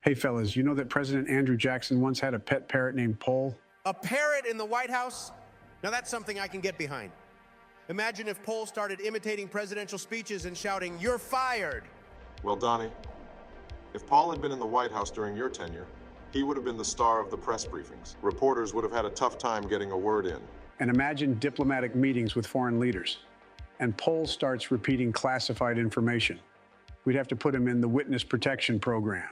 Hey, fellas, you know that President Andrew Jackson once had a pet parrot named Pole? A parrot in the White House? Now that's something I can get behind. Imagine if Pole started imitating presidential speeches and shouting, "You're fired!" Well, Donnie, if Paul had been in the White House during your tenure, he would have been the star of the press briefings. Reporters would have had a tough time getting a word in. And imagine diplomatic meetings with foreign leaders. And Pole starts repeating classified information. We'd have to put him in the witness protection program.